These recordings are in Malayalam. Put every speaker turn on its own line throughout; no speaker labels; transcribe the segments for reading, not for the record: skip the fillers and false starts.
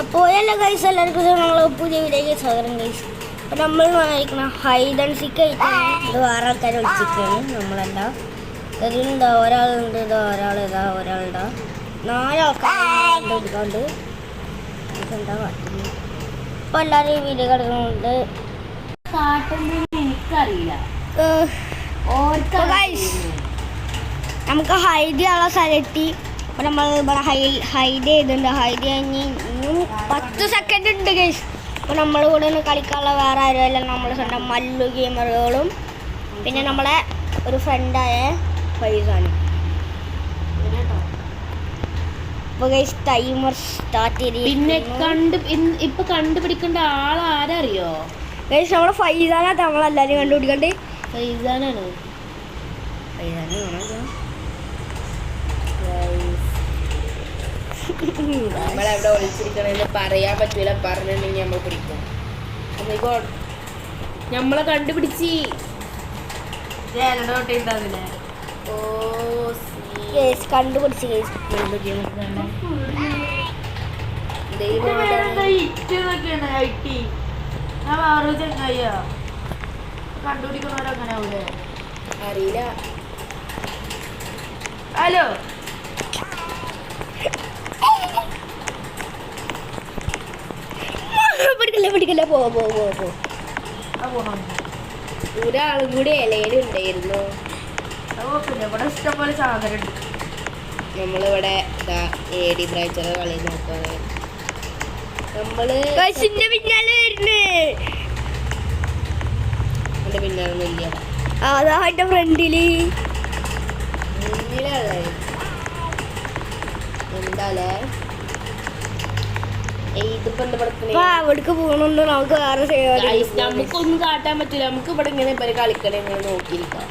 അപ്പോൾ എല്ലാ ഗൈസ് എല്ലാവർക്കും നമ്മൾ പുതിയ വീഡിയോയ്ക്ക് സ്വാഗതം ഗൈസ്. അപ്പോൾ നമ്മൾ വന്നിരിക്കുന്ന ഹൈഡ് ആൻഡ് സീക്ക് ആയിട്ടാണ്. ഇത് വേറെ ആൾക്കാർ വിളിച്ചിരിക്കുകയാണ്, നമ്മളല്ല. ഇതിലുണ്ടാ ഒരാളുണ്ട്, ഇതാ ഒരാളുണ്ടാ 4 ആൾക്കാരുണ്ട് എടുക്കാണ്ട്. എന്താ കാട്ടുന്നത്? അപ്പോൾ എല്ലാവരും വീഡിയോ കിടക്കുന്നുണ്ട്.
എനിക്കറിയില്ല.
നമുക്ക് ഹൈഡ് ചെയ്യാനുള്ള സ്ഥലത്തി. അപ്പോൾ നമ്മൾ ഇവിടെ ഹൈഡ് ചെയ്തിട്ടുണ്ട്. ഹൈഡ് കഴിഞ്ഞ് 10 സെക്കൻഡ് ഉണ്ട് ഗൈസ്. അപ്പോൾ നമ്മൾ കൂടെ ഒന്ന് കളിക്കാനുള്ള വേറെ ആരുമല്ല, നമ്മൾ സ്വന്തം മല്ലു ഗെയിമറുകളും പിന്നെ നമ്മളെ ഒരു ഫ്രണ്ടായ ഫൈസാണ്. അപ്പോൾ ഗൈസ് ടൈമർ സ്റ്റാർട്ട് ചെയ്ത്
പിന്നെ ഇപ്പൊ കണ്ടുപിടിക്കേണ്ട ആളാരറിയോ
ഗൈസ്? നമ്മളെ ഫൈസാനാണ് നമ്മളെല്ലാവരും കണ്ടുപിടിക്കണ്ടേ.
ഫൈസാനാണ്. നമ്മളെവിടെ ഒളിച്ചിരിക്കണെന്ന് പറയാൻ പറ്റൂല, പറഞ്ഞിട്ടുണ്ടെങ്കിൽ നമ്മൾ പിടിക്കും. നമ്മളെ കണ്ടുപിടിച്ച്
കണ്ടുപിടിച്ച്
കണ്ടുപിടിക്കുന്നവരങ്ങനെ ആവൂലേ? അറിയില്ല. ഹലോ,
പിടിക്കല്ലേ പോ.
ഒരാളും കൂടി ഇലയിലുണ്ടായിരുന്നു.
ഇവിടെ ഇഷ്ടംപോലെ സാധനമുണ്ട്.
നമ്മളിവിടെ ഏടി ബ്രൈച്ചറെ കളി നോക്കാണ്. നമ്മള്
പിന്നാലെ വരുന്നേ.
എന്റെ പിന്നാലൊന്നുമില്ല.
അതാ എന്റെ ഫ്രണ്ടില്
മുന്നിലല്ലേ. എന്താലേ ഇതിപ്പോ എന്താ
അവിടേക്ക് പോകണുണ്ട്. നമുക്ക് വേറെ
നമുക്കൊന്നും കാട്ടാൻ പറ്റൂല. നമുക്ക് ഇവിടെ ഇങ്ങനെ കളിക്കണേ ഇങ്ങനെ നോക്കിയിരിക്കാം.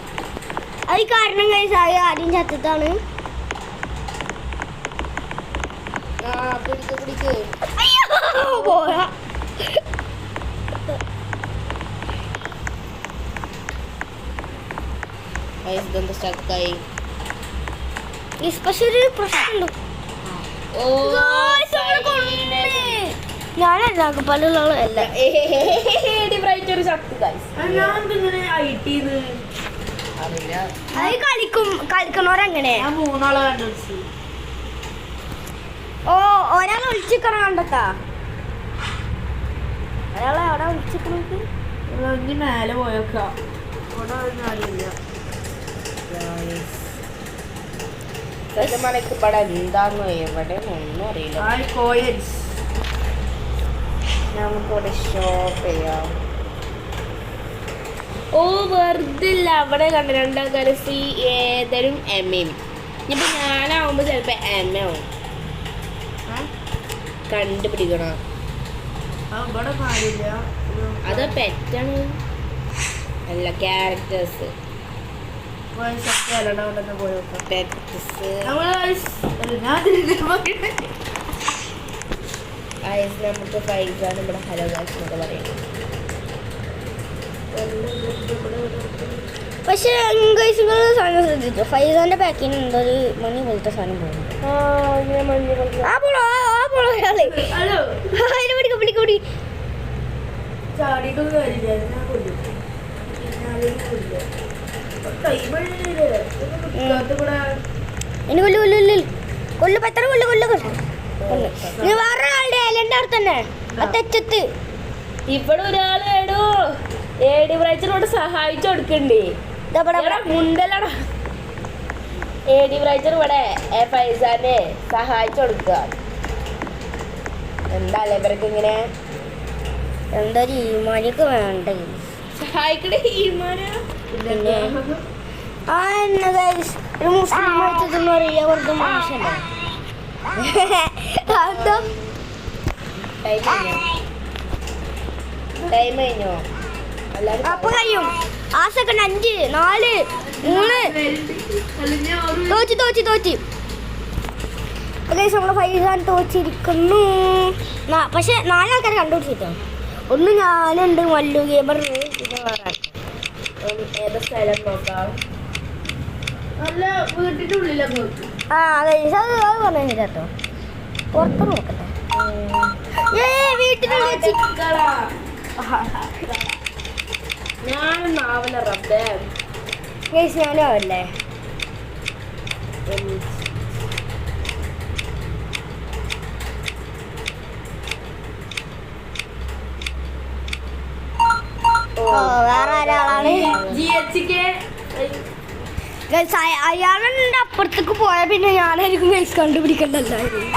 അത് കാരണം കഴിച്ചാൽ ആദ്യം ചത്തത്താണ്. പോയാ
സ്റ്റക്കായി.
പക്ഷെ ഒരു പ്രശ്നമുണ്ട്. ഞാനല്ല പല കളിക്കണോരെങ്ങനെ ഒരാൾ ഒളിച്ചിക്കണ കണ്ടത്താ. ഒരാളെ അവിടെ ഒളിച്ചിക്കണ
മേലെ പോയേക്കാ. മണിക്കിപ്പട എന്താന്ന് എവിടെ ഒന്നും അറിയില്ല. നമുക്കിവിടെ ഷോപ്പ് ചെയ്യാം. വെറുതില്ല. അവിടെ കണ്ട 2 ആൾക്കാർ സി ഏതരും എമ്മയും. ഇനിയിപ്പോ ഞാനാവുമ്പോ ചിലപ്പോ എമ്മ ആവും. കണ്ടുപിടിക്കണം. അത് പെറ്റാണ് അല്ല ക്യാരക്ടേഴ്സ്. നമുക്ക് ഫൈസാണ് ഇവിടെ ഹലോ ഗായ്സ് എന്നൊക്കെ പറയുന്നത്.
പക്ഷെ സാധനം ശ്രദ്ധിച്ചു, ഫൈസാന്റെ പാക്കിന് എന്തോ ഒരു മണി പോലത്തെ സാധനം പോകുന്നു.
ഇവിടെ ഒരാള് ഏടി ബ്രൈച്ചറിനോട് സഹായിച്ചു കൊടുക്കണ്ടേ. മുണ്ടല്ലടാ. ഏടി ബ്രൈച്ചർ ഇവിടെ ഫൈസാനെ സഹായിച്ചു കൊടുക്കുക. എന്താല്ലേ ഇവർക്ക് ഇങ്ങനെ
എന്താ ഈമാനൊക്കെ വേണ്ട
സഹായിക്കണേ. ഈമാനാ
പിന്നെ ഒരു മുസ്ലിം വെച്ചതെന്ന് പറയാ വെറുതെ മോശമല്ലേ.
ടൈം കഴിഞ്ഞോ?
അപ്പൊ കഴിയും. ആ സെക്കൻഡ് 5 4 3 തോറ്റി. നമ്മള് ഫൈസാൻ തോച്ചിരിക്കുന്നു. പക്ഷെ 4 ആൾക്കാരെ കണ്ടുപിടിച്ചിട്ടോ. ഒന്ന് ഞാനുണ്ട്, മല്ലു ഗെയിമർ, ഇത് വേറെ.
ഏത് സ്ഥലം നോക്കാം? നല്ല വീട്ടിന്റെ ഉള്ളിലൊക്കെ
അത് പറഞ്ഞു കേട്ടോ. പുറത്ത് നോക്കട്ടെ.
ഞാനൊന്നാവല റബ്ബേ.
ഗൈസ് ഞാനും ആവല്ലേ? വേറെ ഒരാളാണ്. അയാളുടെ അപ്പുറത്തേക്ക് പോയാ പിന്നെ ഞാനായിരിക്കും ഗൈസ് കണ്ടുപിടിക്കണ്ടല്ലായിരുന്നു.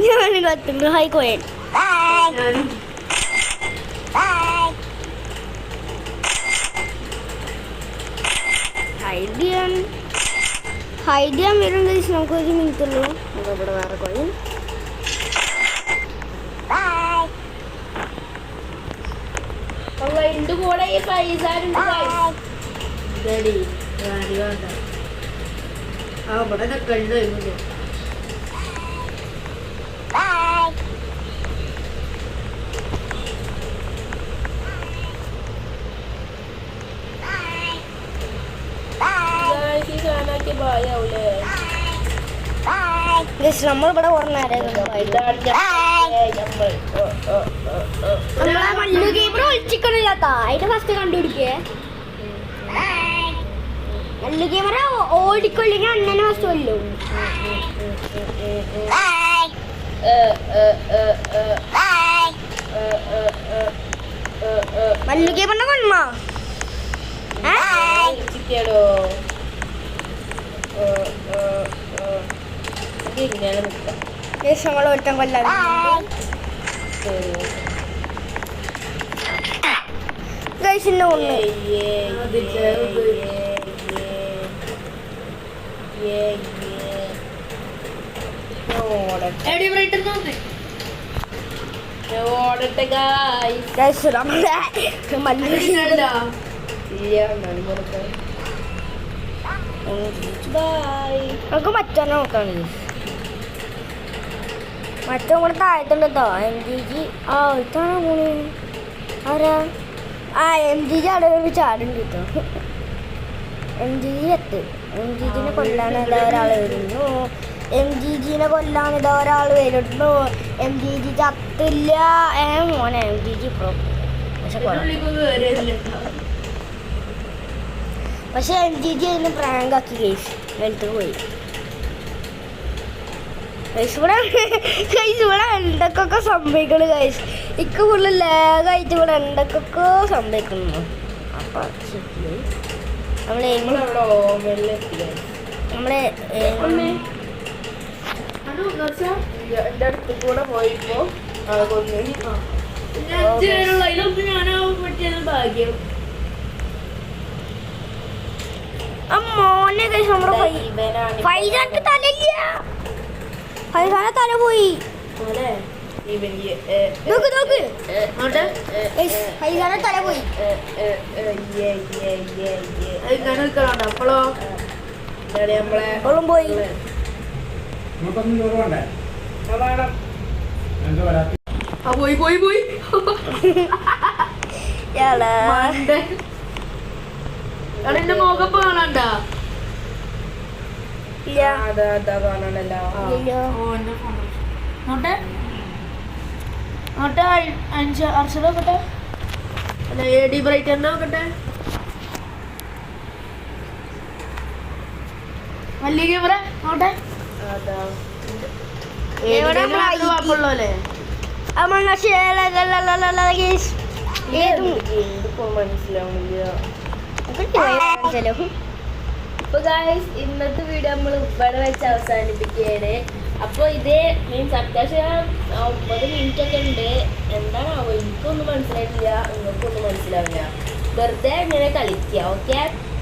ഞാൻ കത്തുന്നു. High coin. ഹൈഡ് ചെയ്യാൻ വരും ഗൈസ്. നമുക്ക് ഒരു മിനിറ്റ് ഉള്ളൂ. ഇവിടെ വേറെ കോയൻ.
എന്റെ കൂടെ ഈ പൈസ
നമ്മളിവിടെ കുറഞ്ഞ മല്ലു ഗെയിമർ ഒളിച്ചിക്കണില്ലാത്ത അതിന്റെ ഫസ്റ്റ് കണ്ടുപിടിക്കേ. മല്ലു ഗെയിമർ ഓടിക്കൊല്ലെങ്കിൽ അണ്ണനെ ഫസ്റ്റ് കൊല്ലും. മല്ലു ഗെയിമറിനെ കൊല്ലുമോ? നമ്മൾ ഒറ്റം കൊല്ലാൻ ഗൈസിന്റെ ഒന്ന് നമുക്ക് മറ്റേ നോക്കാണ്. മറ്റേ കൂടെ താഴത്തുണ്ട് കേട്ടോ. എം ജി ജി ഇതാണ് പോണി. ആരാ? എം ജി ജി അവിടെ ഒരു ചാടുണ്ട് കേട്ടോ. എം ജി ജി എത്ത്. എം ജി ജിനെ കൊല്ലാൻ ഇതാ ഒരാൾ വരുന്നു. എം ജി ജിനെ കൊല്ലാൻ ഇതാ ഒരാൾ വരുന്നു. എം ജി ജി ചത്തില്ല. മോനെ എം ജി ജി പ്രോ. പക്ഷെ എം ജി ജി അതിന് പ്രാങ്ക് ആക്കി കേസ് വെളുത്ത് പോയി. ഇവിടെ എന്തൊക്കെ സംഭവിക്കണ് ഗൈസ്. ഇക്ക് ഫുള്ള് ലാഗായിട്ട് ഇവിടെ എന്തൊക്കെ സംഭവിക്കുന്നു. അപ്പൊ നമ്മളെ
എന്റെ അടുത്ത് കൂടെ പോയിപ്പോ ഭാഗ്യം.
മോനെ ഗൈസ് നമ്മുടെ ഫൈസാന്റെ തലയില്ല. ഫൈസാന്റെ തല പോയി. നോക്ക് നോക്ക് ഫൈസാന്റെ തല പോയി.
അപ്പോഴോ
ഓളും പോയി.
പോയി പോയി പോയി എന്റെ മുഖപ്പ് കാണണ്ട. അർച്ചന നോക്കട്ടെ. അല്ല എ ഡി ബ്രൈറ്റ് നോക്കട്ടെ. വലിയ ക്യാമറ നോട്ടെ. കുഴപ്പമുള്ളല്ലേ മനസ്സിലാവുന്നില്ല. അപ്പൊ ഗായ്സ് ഇന്നത്തെ വീഡിയോ നമ്മൾ ഇവിടെ വെച്ച് അവസാനിപ്പിക്കുകയാണ്. അപ്പോൾ ഇതേ മീൻസ് അത്യാവശ്യം 9 മിനിറ്റ് ഒക്കെ ഉണ്ട്. എന്താണാവോ എനിക്കൊന്നും മനസ്സിലായിട്ടില്ല, നിങ്ങൾക്കൊന്നും മനസ്സിലാവില്ല. വെറുതെ ഇങ്ങനെ കളിക്കുക. ഓക്കെ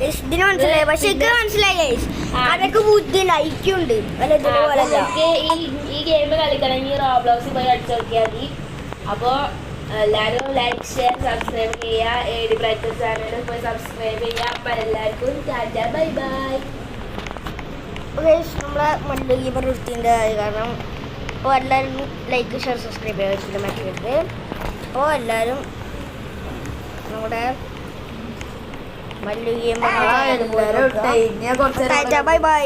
ഇതിന് മനസ്സിലായി. പക്ഷെ ഇത് മനസ്സിലായി അതൊക്കെ ബുദ്ധി ലൈക്കുണ്ട്.
ഈ ഗെയിം കളിക്കണമെങ്കിൽ റോബ്ലോക്സിൽ പോയി അടിച്ചു നോക്കിയാൽ മതി. അപ്പോൾ എല്ലാവരും ലൈക്ക് ഷെയർ സബ്സ്ക്രൈബ് ചെയ്യുക. എഡി ബ്രൈറ്റർ ചാനലിൽ പോയി സബ്സ്ക്രൈബ് ചെയ്യുക. അപ്പം എല്ലാവർക്കും ടാറ്റാ ബൈ ബൈ.
നമ്മളെ മല്ലു ഗെയിമർ വൃത്തിൻ്റെ കാരണം അപ്പോൾ എല്ലാവരും ലൈക്ക് ഷെയർ സബ്സ്ക്രൈബ് ചെയ്യുക മറ്റേ. അപ്പോൾ എല്ലാവരും നമ്മുടെ മല്ലു ഗെയിമർ ബൈ ബൈ.